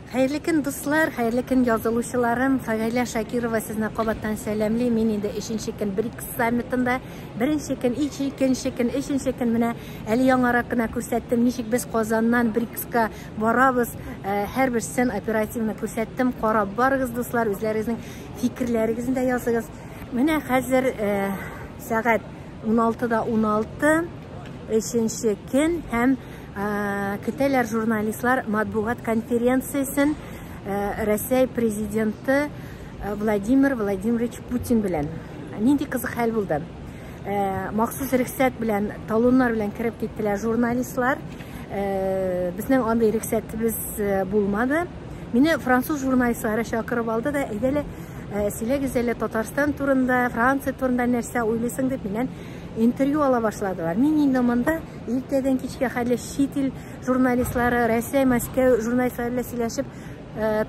Xayrlı gün dostlar, xayrlı gün yazılışçılarım. Fagayla Shakirova sizne qabattan selamli. Men endi 5-chi kun BRICS sammitida 1-chi kun, 2-chi kun, 3-chi kun mena ali yangaraqına ko'rsatdim. Nechik biz Qozondan BRICSga boramiz. Har bir sen operativni ko'rsatdim. Qarab borgiz dostlar, o'zlaringizning fikrlaringizni da yozingiz. Mena hozir soat 16:16 5-chi kun ham Kıtalar jurnalistlar matbuat konferensiyasin Rossiya prezidenti Vladimir Vladimirovich Putin bilan nindi qiziq hal bo'ldi. Maxsus ruxsat bilan, talonlar bilan kirib ketdilar jurnalistlar. Bizning onday ruxsatimiz bo'lmadi. Meni fransuz jurnalistlari chaqirib oldi da, "Aydala, sizlar güzel Tatariston turida, Fransiya turida narsa o'ylaysan" deb mendan intervyu ala başladılar. Men endi menda ertadan kechga hali chet el jurnalistlari, Rossiya, Moskva jurnalistlari bilan сөйләшеп,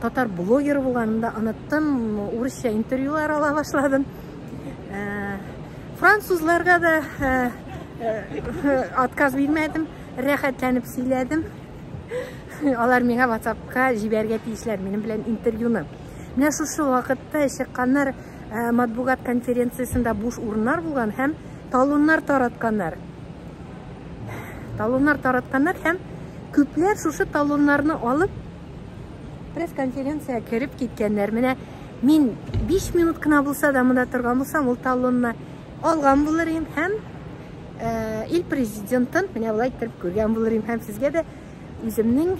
tatar bloger bo'lganimda unutdim, o'rischa intervyular ala başladım. Fransuzlarga da отказ bermadim, rahatlanib сөйләдім. Алар menga WhatsApp'ka jiberga tiyishlar menim bilan intervyuni. Менә шушы вакытта чыкканнар матбугат конференциясында буш урыннар булган һәм talonlar taratkanlar hem küpler şuşu talonlarını alıp press konferensiyaya kirip gitkenler. Mene min 5 minut kına bulsa da mıda turgan bulsam ol talonuna algan bulurim hem il prezidentin mene bulay kirip görgen bulurim hem sizge de üzümün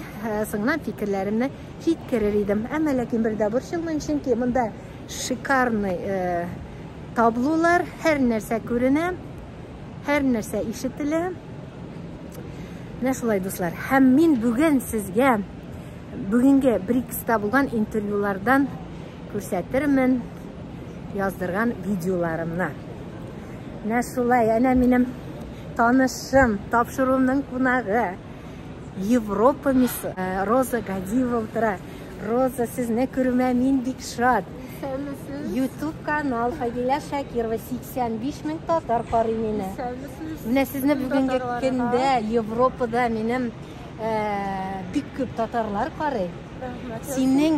sığınan fikirlerimle жеткерер edem. Ama lakin bir de bir şılın çünkü mında şikarный tablolar, her нәрсә күренә, her нәрсә ишетелә. Менә шулай дуслар. Һәм мин бүген сезгә бүгенге BRICS-та булган интервьюлардан күрсәтермен яздырган видеоларымны. Менә шулай, әнә минем танышым, тапшыруымның кунагы Европа миссы Роза Гадиева утыра. Роза, сезне күрүмә мин бик шат. YouTube kanal Fagila Shakirova 85 ming tatar qarый meni. Менә сезне бүгенге көндә Европада минем бик күп татарлар карый. Синең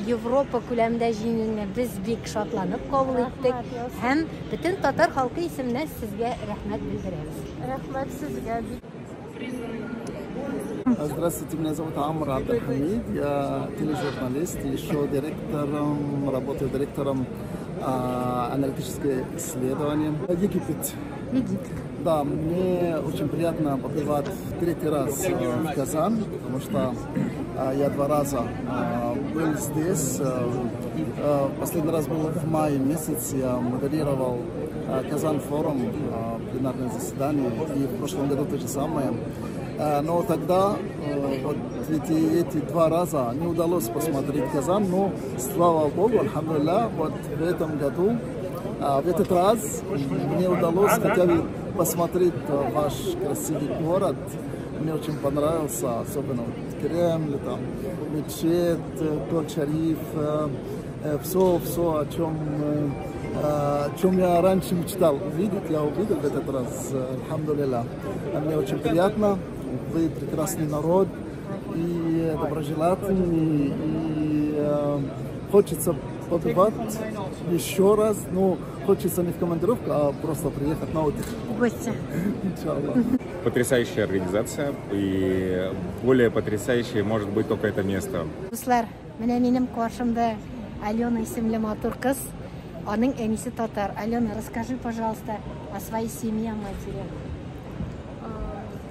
Европа күләмендә җиңүеңне biz бик шатланып кабул иттек һәм бөтен татар халкы исемнән сезгә рәхмәт белдерәбез. Рәхмәт сезгә. Здравствуйте, меня зовут Амр Абдельхамид, я тележурналист, еще работаю директором аналитического исследования. Египет. Да, мне очень приятно побывать третий раз в Казан, потому что я 2 раза был здесь. Последний раз был в мае месяце, я модерировал Казан форум, пленарное заседание, и в прошлом году то же самое. Но тогда вот эти 2 раза не удалось посмотреть Казан, но слава Богу, альхамдулилля, вот в этом году, в этот раз мне удалось хотя бы посмотреть ваш красивый город. Мне очень понравился, особенно Кремль, там, мечеть, Толь-Шариф, все, о чем я раньше мечтал увидеть, я увидел в этот раз, альхамдулилля. Мне очень приятно. Вы прекрасный народ и доброжелательный, и хочется побывать еще раз, но хочется не в командировку, а просто приехать на отдых. Гости. Потрясающая организация, и более потрясающее может быть только это место. Дуслар, менә минем каршымда Алена исемле матур кыз, аның әнисе татар. Алена, расскажи, пожалуйста, о своей семье, матери.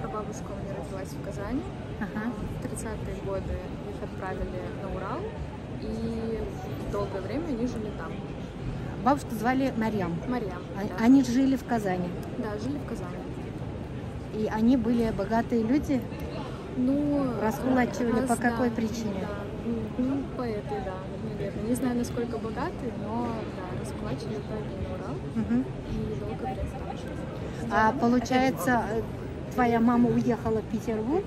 Бабушка у меня родилась в Казани. В 30-е годы их отправили на Урал, и долгое время они жили там. Бабушку звали Марьям. Марьям. Да. Они жили в Казани. Да, жили в Казани. И они были богатые люди? Ну, раскулачивали по какой причине? Да. Ну, по этой, да, наверное. Не знаю, насколько богатые, но да, раскулачивали по этой на Урал. И долгое время там жили. А получается, твоя мама уехала в Петербург,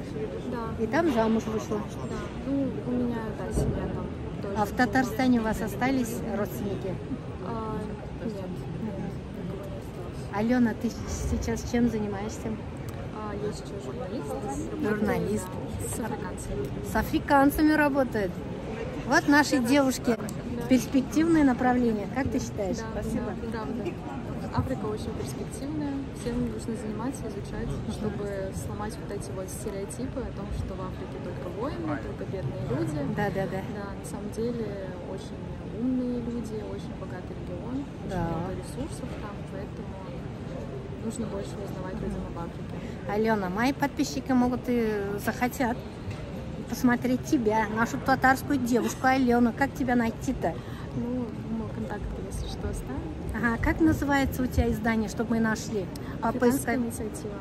да, и там замуж вышла? Да, ну, у меня, да, семья там тоже. А в Татарстане у вас остались родственники? Нет. Алена, ты сейчас чем занимаешься? Я сейчас журналист. Журналист. С африканцами. С африканцами работает? Вот наши девушки. Перспективное направление. Как ты считаешь? Да, Спасибо. да, правда. Африка очень перспективная. Всем нужно заниматься, изучать, чтобы сломать вот эти вот стереотипы о том, что в Африке только воины, только бедные люди. Да. Да, на самом деле очень умные люди, очень богатый регион, очень много ресурсов там, поэтому нужно больше узнавать людям об Африке. Алена, мои подписчики могут и захотят посмотреть тебя, нашу татарскую девушку Алену. Как тебя найти-то? Ну, мой контакт, если что, оставим. Ага, как называется у тебя издание, чтобы мы нашли? Африканская инициатива.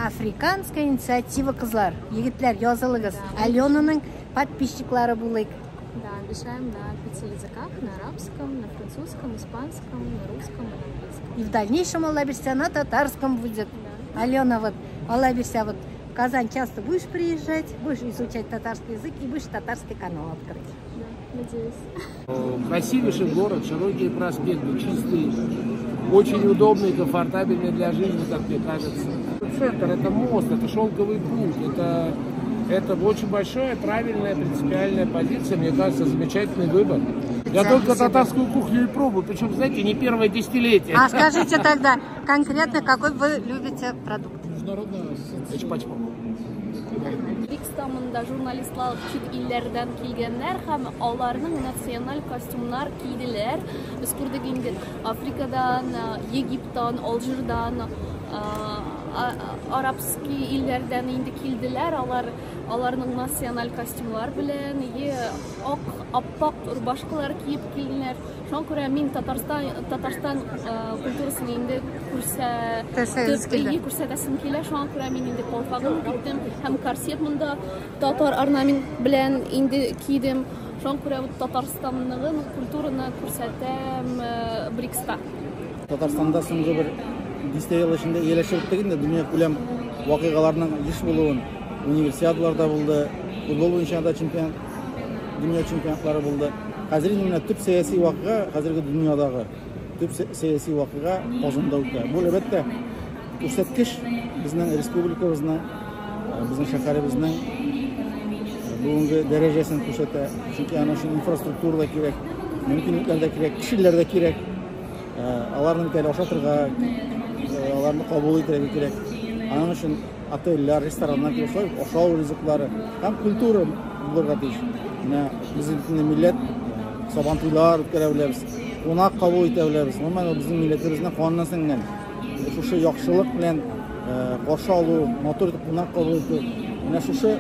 Африканская инициатива кызлар. Егитлер, язылыгыз. Аленаның подписчиклары булык. Да, обещаем на 5 языках: на арабском, на французском, испанском, на русском и на английском. И в дальнейшем, Алла берся, на татарском будет. Да. Алена, вот, Алла берся, вот в Казань часто будешь приезжать, будешь изучать татарский язык и будешь татарский канал открыть. Да, надеюсь. Красивейший город, широкие проспекты, чистый, очень удобный, комфортабельный для жизни, как мне кажется. Центр, это мост, это шелковый путь, это очень большая, правильная, принципиальная позиция, мне кажется, замечательный выбор. Я только татарскую кухню и пробую, причем, знаете, не первое десятилетие. А скажите тогда конкретно, какой вы любите продукт? Эчпачпа. O'zbekistonda jurnalistlar chet ellardan kelganlar ham ularning nasional kostyumlar kiydilar. Biz ko'rdik endi Afrikadan, Egiptdan, Aljerdan, arabskiy illardan endi keldilar. Ularning nasional kostyumlar bilan oq, oppoq rubashkalar kiyib keldilar. Shunga ko'ra men Tatarston kulturasini endi ko'rsatasım kelar. Shunga ko'ra men endi qolfag'im kiydim, ham korset bunda tatar ornament bilan endi kiydim. Shunga ko'ra Tatarstonning kulturasini ko'rsatam BRICS'ta. Татарстанда соңғы бір 10 ел ішінде елешілік дегенде дүние көлем вақиғаларының еш болуын, универсиадаларда болды, футбол бойынша да дүние чемпионатлары болды. Қазір мына түп саяси вақиға, қазіргі дүниядағы түп саяси вақиға Қазанда өтті. Бұл әлбәттә көрсәткіш біздің республикабызның, біздің шәһәребезнең бүгінгі дәрәҗәсен күрсәтә. Чөнки аны өчен инфраструктура да кирәк, мөмкинлекләр дә кирәк, кешеләр дә кирәк. Аларны итәле ашатырга, аларны кабул итәргә кирәк. Аның өчен отельләр, рестораннар кирәк, ашау ризыклары һәм культура булырга тиеш. Менә безнең милләт сабантуйлар үткәрә беләбез, кунак кабул итә беләбез. Гомумән безнең милләтебезнең канына сеңгән. Шушы яхшылык белән каршы алу, матур итеп кунак кабул итү, менә шушы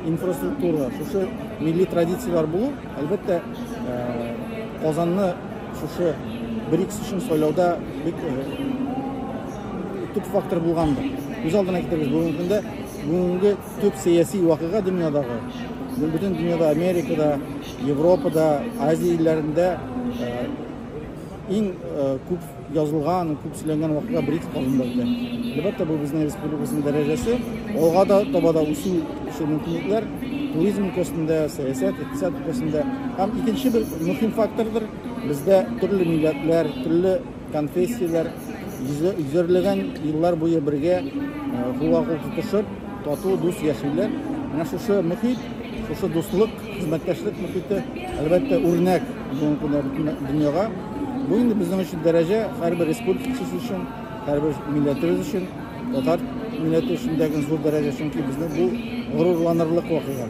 инфраструктура, шушы милли традициялар булу, әлбәттә, Казанны шушы БРИКС өчен сайлауда бик төп фактор булганды. Үз алдына китербез бүгенге төп сәяси вакыйга дөньядагы, бөтен дөньяда, Америкада, Европада, Азия илләрендә иң күп язылган, күп сөйләнгән вакыйга БРИКС калында үтә. Әлбәттә, бу безнең республикабызның дәрәҗәсе, алга да табада үсү өчен мөмкинлекләр, туризм өлкәсендә, сәясәт, икътисад өлкәсендә һәм икенче бер мөһим фактордыр. Бездә төрле милләтләр, төрле конфессияләр йөзәрләгән еллар буе бергә кулга-кул тотышып, тату дус яшиләр. Менә шушы мөхит, шушы дуслык, хезмәттәшлек мөхите әлбәттә үрнәк дөньяга. Бу инде безнең өчен дәрәҗә, һәрбер республика өчен, һәрбер милләтебез өчен, татар милләте өчен дә зур дәрәҗә, чөнки безнең бу горурланырлык вакыйга.